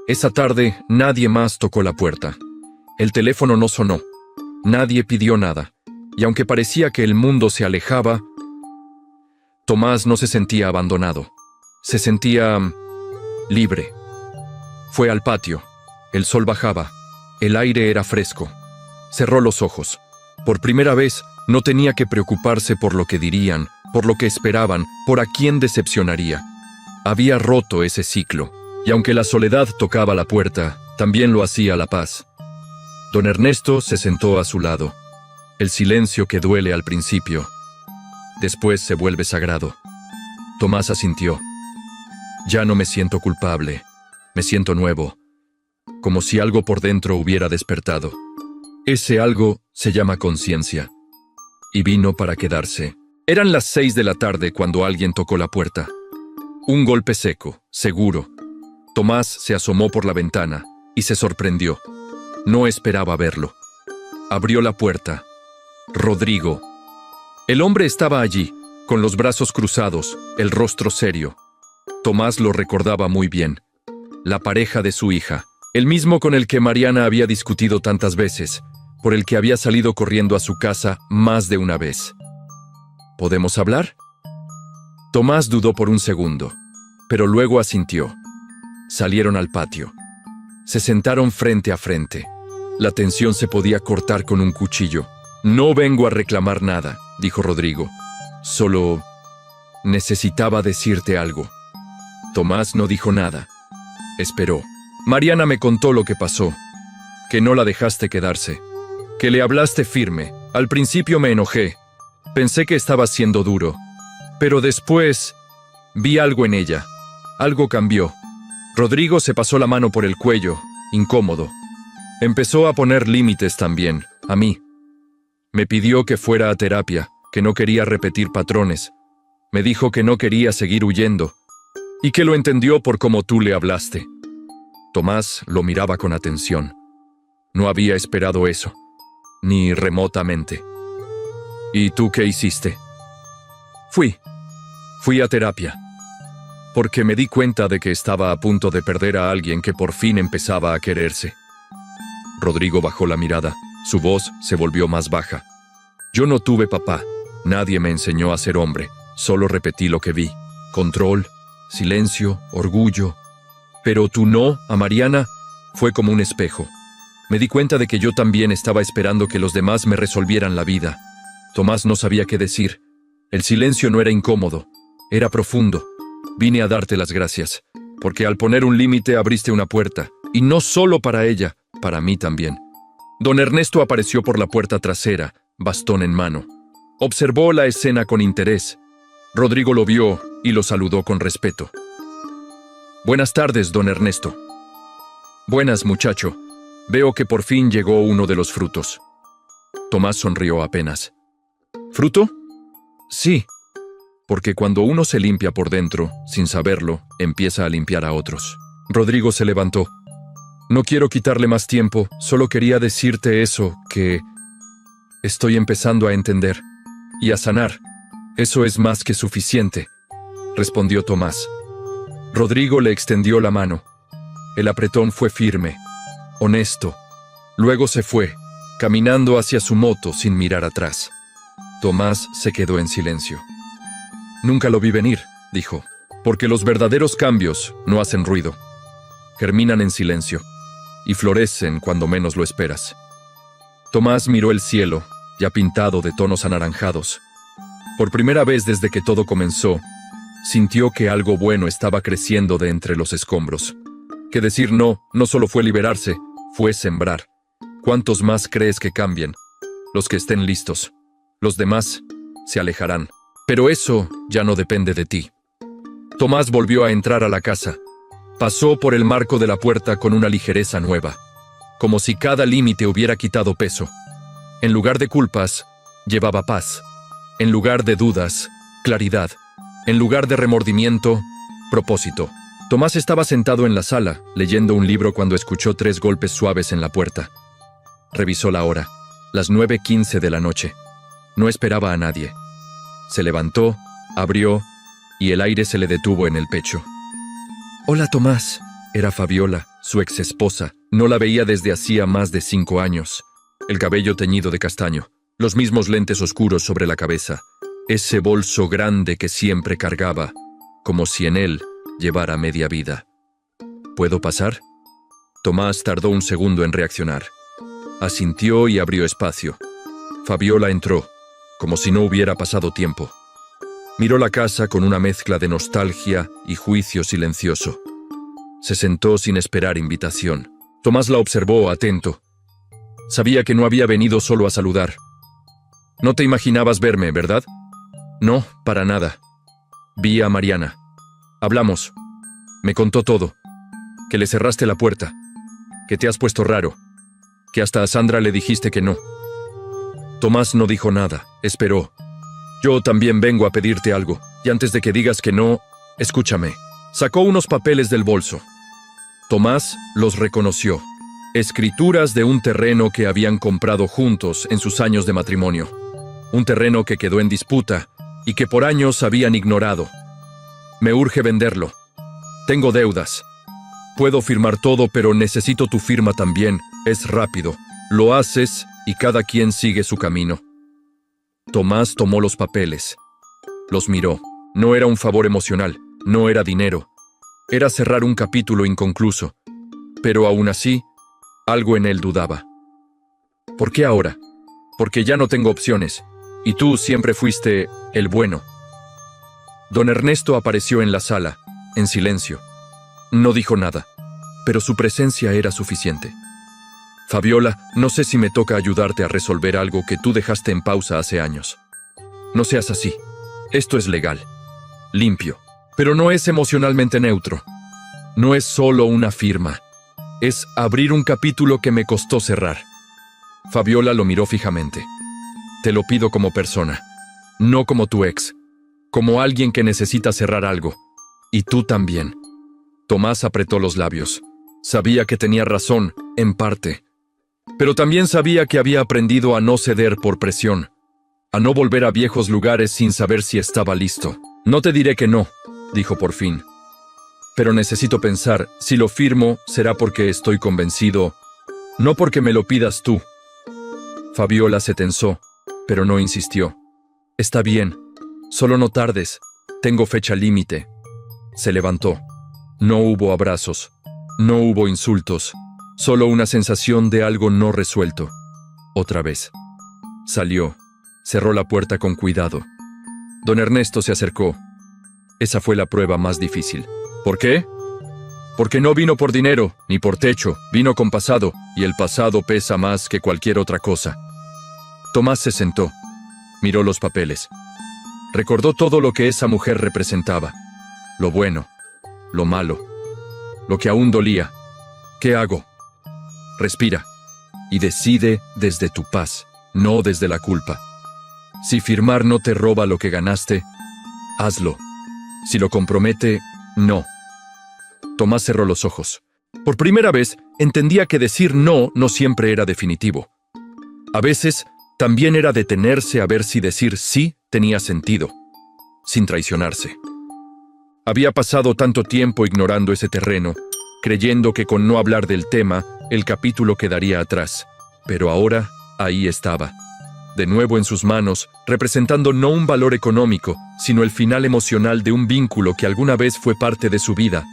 Esa tarde, nadie más tocó la puerta. El teléfono no sonó. Nadie pidió nada. Y aunque parecía que el mundo se alejaba, Tomás no se sentía abandonado. Se sentía libre. Fue al patio. El sol bajaba. El aire era fresco. Cerró los ojos. Por primera vez, no tenía que preocuparse por lo que dirían, por lo que esperaban, por a quién decepcionaría. Había roto ese ciclo, y aunque la soledad tocaba la puerta, también lo hacía la paz. Don Ernesto se sentó a su lado. El silencio que duele al principio, después se vuelve sagrado. Tomás asintió. Ya no me siento culpable, me siento nuevo, como si algo por dentro hubiera despertado. Ese algo se llama conciencia. Y vino para quedarse. Eran las 6 de la tarde cuando alguien tocó la puerta. Un golpe seco, seguro. Tomás se asomó por la ventana y se sorprendió. No esperaba verlo. Abrió la puerta. Rodrigo. El hombre estaba allí, con los brazos cruzados, el rostro serio. Tomás lo recordaba muy bien. La pareja de su hija, el mismo con el que Mariana había discutido tantas veces, por el que había salido corriendo a su casa más de una vez. ¿Podemos hablar? Tomás dudó por un segundo, pero luego asintió. Salieron al patio. Se sentaron frente a frente. La tensión se podía cortar con un cuchillo. No vengo a reclamar nada, dijo Rodrigo. Solo necesitaba decirte algo. Tomás no dijo nada. Esperó. Mariana me contó lo que pasó, que no la dejaste quedarse, que le hablaste firme. Al principio me enojé. Pensé que estaba siendo duro, pero después vi algo en ella. Algo cambió. Rodrigo se pasó la mano por el cuello, incómodo. Empezó a poner límites también, a mí. Me pidió que fuera a terapia, que no quería repetir patrones. Me dijo que no quería seguir huyendo, y que lo entendió por cómo tú le hablaste. Tomás lo miraba con atención. No había esperado eso, ni remotamente. ¿Y tú qué hiciste? Fui a terapia, porque me di cuenta de que estaba a punto de perder a alguien que por fin empezaba a quererse. Rodrigo bajó la mirada, su voz se volvió más baja. Yo no tuve papá, nadie me enseñó a ser hombre, solo repetí lo que vi. Control, silencio, orgullo. Pero tu no a Mariana fue como un espejo. Me di cuenta de que yo también estaba esperando que los demás me resolvieran la vida. Tomás no sabía qué decir. El silencio no era incómodo, era profundo. Vine a darte las gracias, porque al poner un límite abriste una puerta, y no solo para ella, para mí también. Don Ernesto apareció por la puerta trasera, bastón en mano. Observó la escena con interés. Rodrigo lo vio y lo saludó con respeto. Buenas tardes, don Ernesto. Buenas, muchacho. Veo que por fin llegó uno de los frutos. Tomás sonrió apenas. ¿Fruto? Sí, porque cuando uno se limpia por dentro, sin saberlo, empieza a limpiar a otros. Rodrigo se levantó. No quiero quitarle más tiempo, solo quería decirte eso, que estoy empezando a entender y a sanar. Eso es más que suficiente, respondió Tomás. Rodrigo le extendió la mano. El apretón fue firme, honesto. Luego se fue, caminando hacia su moto sin mirar atrás. Tomás se quedó en silencio. Nunca lo vi venir, dijo, porque los verdaderos cambios no hacen ruido. Germinan en silencio y florecen cuando menos lo esperas. Tomás miró el cielo, ya pintado de tonos anaranjados. Por primera vez desde que todo comenzó, sintió que algo bueno estaba creciendo de entre los escombros. Que decir no solo fue liberarse, fue sembrar. ¿Cuántos más crees que cambien? Los que estén listos. Los demás se alejarán. Pero eso ya no depende de ti. Tomás volvió a entrar a la casa. Pasó por el marco de la puerta con una ligereza nueva, como si cada límite hubiera quitado peso. En lugar de culpas, llevaba paz. En lugar de dudas, claridad. En lugar de remordimiento, propósito. Tomás estaba sentado en la sala, leyendo un libro cuando escuchó 3 golpes suaves en la puerta. Revisó la hora, las 9:15 de la noche. No esperaba a nadie. Se levantó, abrió, y el aire se le detuvo en el pecho. «Hola, Tomás». Era Fabiola, su ex esposa. No la veía desde hacía más de 5 años. El cabello teñido de castaño, los mismos lentes oscuros sobre la cabeza, ese bolso grande que siempre cargaba, como si en él llevara media vida. ¿Puedo pasar? Tomás tardó un segundo en reaccionar. Asintió y abrió espacio. Fabiola entró, como si no hubiera pasado tiempo. Miró la casa con una mezcla de nostalgia y juicio silencioso. Se sentó sin esperar invitación. Tomás la observó atento. Sabía que no había venido solo a saludar. «No te imaginabas verme, ¿verdad?» «No, para nada. Vi a Mariana. Hablamos. Me contó todo. Que le cerraste la puerta. Que te has puesto raro. Que hasta a Sandra le dijiste que no». Tomás no dijo nada. Esperó. «Yo también vengo a pedirte algo. Y antes de que digas que no, escúchame». Sacó unos papeles del bolso. Tomás los reconoció. Escrituras de un terreno que habían comprado juntos en sus años de matrimonio. Un terreno que quedó en disputa y que por años habían ignorado. «Me urge venderlo. Tengo deudas. Puedo firmar todo, pero necesito tu firma también. Es rápido. Lo haces y cada quien sigue su camino». Tomás tomó los papeles. Los miró. No era un favor emocional. No era dinero. Era cerrar un capítulo inconcluso. Pero aún así, algo en él dudaba. ¿Por qué ahora? Porque ya no tengo opciones. Y tú siempre fuiste el bueno. Don Ernesto apareció en la sala, en silencio. No dijo nada, pero su presencia era suficiente. «Fabiola, no sé si me toca ayudarte a resolver algo que tú dejaste en pausa hace años. No seas así. Esto es legal, limpio, pero no es emocionalmente neutro. No es solo una firma. Es abrir un capítulo que me costó cerrar». Fabiola lo miró fijamente. «Te lo pido como persona, no como tu ex, como alguien que necesita cerrar algo. Y tú también». Tomás apretó los labios. Sabía que tenía razón, en parte. Pero también sabía que había aprendido a no ceder por presión, a no volver a viejos lugares sin saber si estaba listo. «No te diré que no», dijo por fin. «Pero necesito pensar, si lo firmo, será porque estoy convencido, no porque me lo pidas tú». Fabiola se tensó, pero no insistió. «Está bien, solo no tardes, tengo fecha límite». Se levantó. No hubo abrazos, no hubo insultos, solo una sensación de algo no resuelto. Otra vez. Salió, cerró la puerta con cuidado. Don Ernesto se acercó. Esa fue la prueba más difícil. ¿Por qué? Porque no vino por dinero, ni por techo, vino con pasado, y el pasado pesa más que cualquier otra cosa. Tomás se sentó, miró los papeles. Recordó todo lo que esa mujer representaba. Lo bueno, lo malo, lo que aún dolía. ¿Qué hago? Respira y decide desde tu paz, no desde la culpa. Si firmar no te roba lo que ganaste, hazlo. Si lo compromete, no. Tomás cerró los ojos. Por primera vez, entendía que decir no siempre era definitivo. A veces, también era detenerse a ver si decir sí tenía sentido, sin traicionarse. Había pasado tanto tiempo ignorando ese terreno, creyendo que con no hablar del tema, el capítulo quedaría atrás. Pero ahora ahí estaba, de nuevo en sus manos, representando no un valor económico, sino el final emocional de un vínculo que alguna vez fue parte de su vida.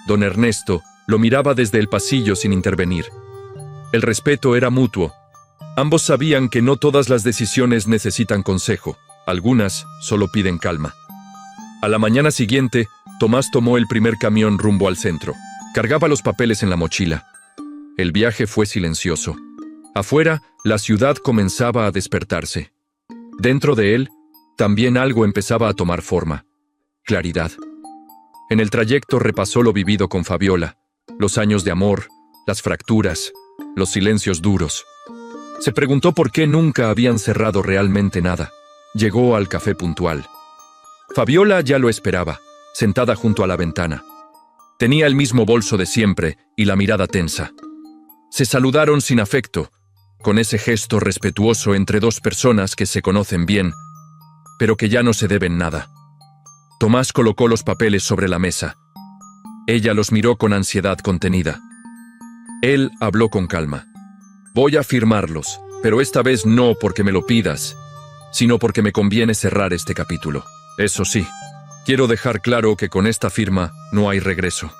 Don Ernesto lo miraba desde el pasillo sin intervenir. El respeto era mutuo. Ambos sabían que no todas las decisiones necesitan consejo, algunas solo piden calma. A la mañana siguiente, Tomás tomó el primer camión rumbo al centro. Cargaba los papeles en la mochila. El viaje fue silencioso. Afuera, la ciudad comenzaba a despertarse. Dentro de él, también algo empezaba a tomar forma. Claridad. En el trayecto repasó lo vivido con Fabiola, los años de amor, las fracturas, los silencios duros. Se preguntó por qué nunca habían cerrado realmente nada. Llegó al café puntual. Fabiola ya lo esperaba, sentada junto a la ventana. Tenía el mismo bolso de siempre y la mirada tensa. Se saludaron sin afecto, con ese gesto respetuoso entre dos personas que se conocen bien, pero que ya no se deben nada. Tomás colocó los papeles sobre la mesa. Ella los miró con ansiedad contenida. Él habló con calma. Voy a firmarlos, pero esta vez no porque me lo pidas, sino porque me conviene cerrar este capítulo. Eso sí, quiero dejar claro que con esta firma no hay regreso.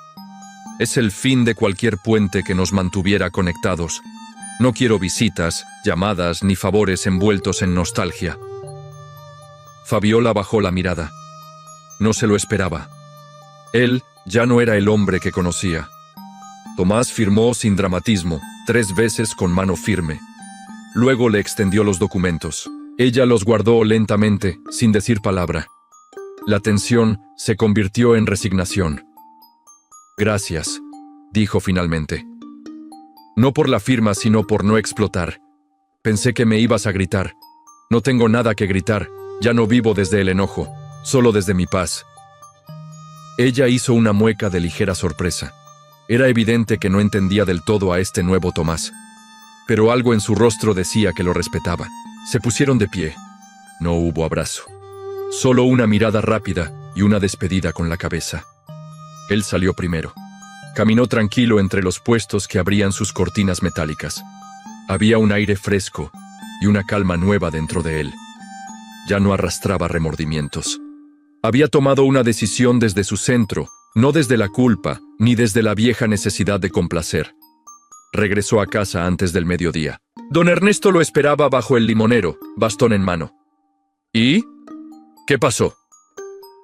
Es el fin de cualquier puente que nos mantuviera conectados. No quiero visitas, llamadas ni favores envueltos en nostalgia. Fabiola bajó la mirada. No se lo esperaba. Él ya no era el hombre que conocía. Tomás firmó sin dramatismo, 3 veces con mano firme. Luego le extendió los documentos. Ella los guardó lentamente, sin decir palabra. La tensión se convirtió en resignación. Gracias, dijo finalmente. No por la firma, sino por no explotar. Pensé que me ibas a gritar. No tengo nada que gritar, ya no vivo desde el enojo, solo desde mi paz. Ella hizo una mueca de ligera sorpresa. Era evidente que no entendía del todo a este nuevo Tomás. Pero algo en su rostro decía que lo respetaba. Se pusieron de pie. No hubo abrazo. Solo una mirada rápida y una despedida con la cabeza. Él salió primero. Caminó tranquilo entre los puestos que abrían sus cortinas metálicas. Había un aire fresco y una calma nueva dentro de él. Ya no arrastraba remordimientos. Había tomado una decisión desde su centro, no desde la culpa, ni desde la vieja necesidad de complacer. Regresó a casa antes del mediodía. Don Ernesto lo esperaba bajo el limonero, bastón en mano. ¿Y? ¿Qué pasó?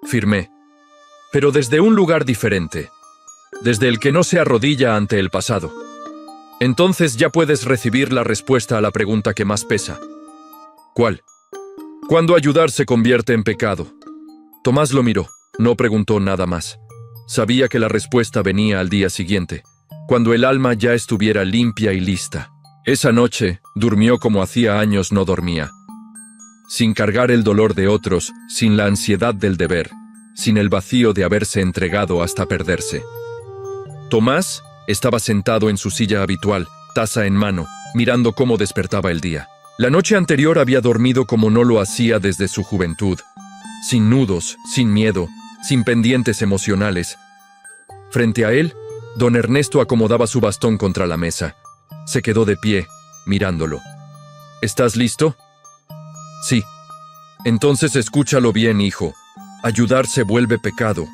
Firmé. Pero desde un lugar diferente. Desde el que no se arrodilla ante el pasado. Entonces ya puedes recibir la respuesta a la pregunta que más pesa. ¿Cuál? ¿Cuándo ayudar se convierte en pecado? Tomás lo miró, no preguntó nada más. Sabía que la respuesta venía al día siguiente, cuando el alma ya estuviera limpia y lista. Esa noche durmió como hacía años no dormía. Sin cargar el dolor de otros, sin la ansiedad del deber, sin el vacío de haberse entregado hasta perderse. Tomás estaba sentado en su silla habitual, taza en mano, mirando cómo despertaba el día. La noche anterior había dormido como no lo hacía desde su juventud, sin nudos, sin miedo, sin pendientes emocionales. Frente a él, don Ernesto acomodaba su bastón contra la mesa. Se quedó de pie, mirándolo. ¿Estás listo? Sí. Entonces escúchalo bien, hijo. Ayudar se vuelve pecado.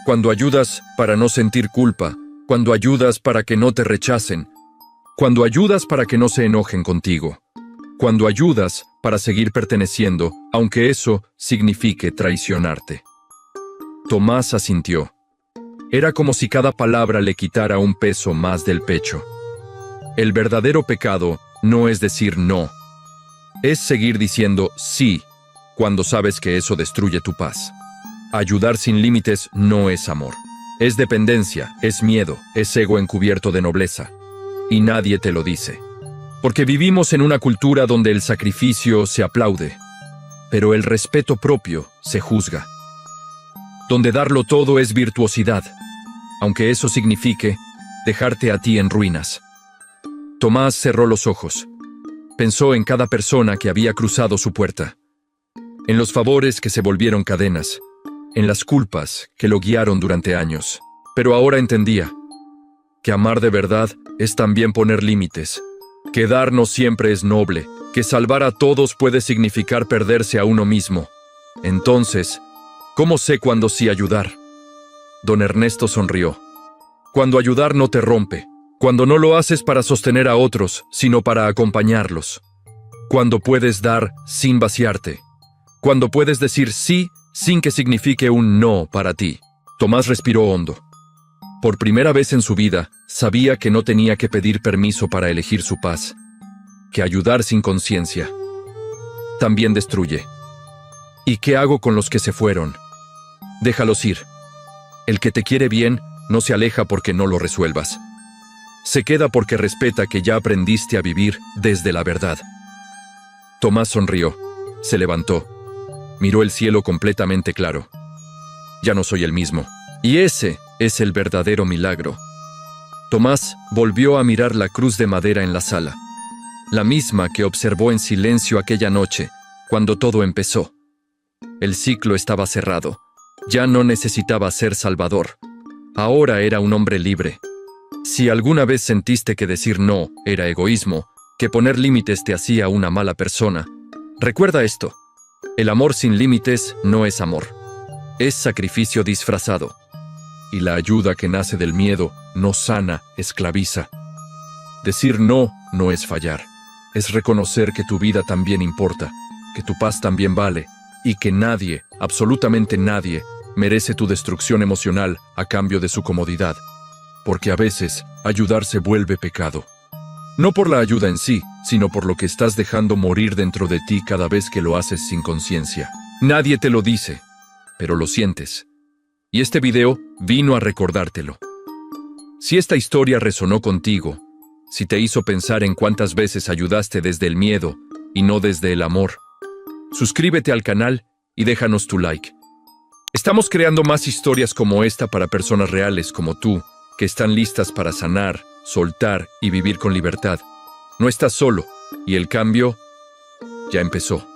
Cuando ayudas para no sentir culpa, cuando ayudas para que no te rechacen, cuando ayudas para que no se enojen contigo, cuando ayudas para seguir perteneciendo, aunque eso signifique traicionarte. Tomás asintió. Era como si cada palabra le quitara un peso más del pecho. El verdadero pecado no es decir no. Es seguir diciendo sí cuando sabes que eso destruye tu paz. Ayudar sin límites no es amor. Es dependencia, es miedo, es ego encubierto de nobleza. Y nadie te lo dice. Porque vivimos en una cultura donde el sacrificio se aplaude, pero el respeto propio se juzga. Donde darlo todo es virtuosidad, aunque eso signifique dejarte a ti en ruinas. Tomás cerró los ojos. Pensó en cada persona que había cruzado su puerta, en los favores que se volvieron cadenas, en las culpas que lo guiaron durante años. Pero ahora entendía que amar de verdad es también poner límites, que dar no siempre es noble, que salvar a todos puede significar perderse a uno mismo. Entonces, ¿cómo sé cuándo sí ayudar? Don Ernesto sonrió. Cuando ayudar no te rompe, cuando no lo haces para sostener a otros, sino para acompañarlos. Cuando puedes dar sin vaciarte. Cuando puedes decir sí sin que signifique un no para ti. Tomás respiró hondo. Por primera vez en su vida, sabía que no tenía que pedir permiso para elegir su paz. Que ayudar sin conciencia también destruye. ¿Y qué hago con los que se fueron? Déjalos ir. El que te quiere bien no se aleja porque no lo resuelvas. Se queda porque respeta que ya aprendiste a vivir desde la verdad. Tomás sonrió, se levantó, miró el cielo completamente claro. Ya no soy el mismo. Y ese es el verdadero milagro. Tomás volvió a mirar la cruz de madera en la sala, la misma que observó en silencio aquella noche, cuando todo empezó. El ciclo estaba cerrado. Ya no necesitaba ser salvador. Ahora era un hombre libre. Si alguna vez sentiste que decir no era egoísmo, que poner límites te hacía una mala persona, recuerda esto. El amor sin límites no es amor. Es sacrificio disfrazado. Y la ayuda que nace del miedo no sana, esclaviza. Decir no no es fallar. Es reconocer que tu vida también importa, que tu paz también vale, y que nadie, absolutamente nadie, merece tu destrucción emocional a cambio de su comodidad. Porque a veces, ayudar se vuelve pecado. No por la ayuda en sí, sino por lo que estás dejando morir dentro de ti cada vez que lo haces sin conciencia. Nadie te lo dice, pero lo sientes. Y este video vino a recordártelo. Si esta historia resonó contigo, si te hizo pensar en cuántas veces ayudaste desde el miedo y no desde el amor, suscríbete al canal y déjanos tu like. Estamos creando más historias como esta para personas reales como tú, que están listas para sanar, soltar y vivir con libertad. No estás solo, y el cambio ya empezó.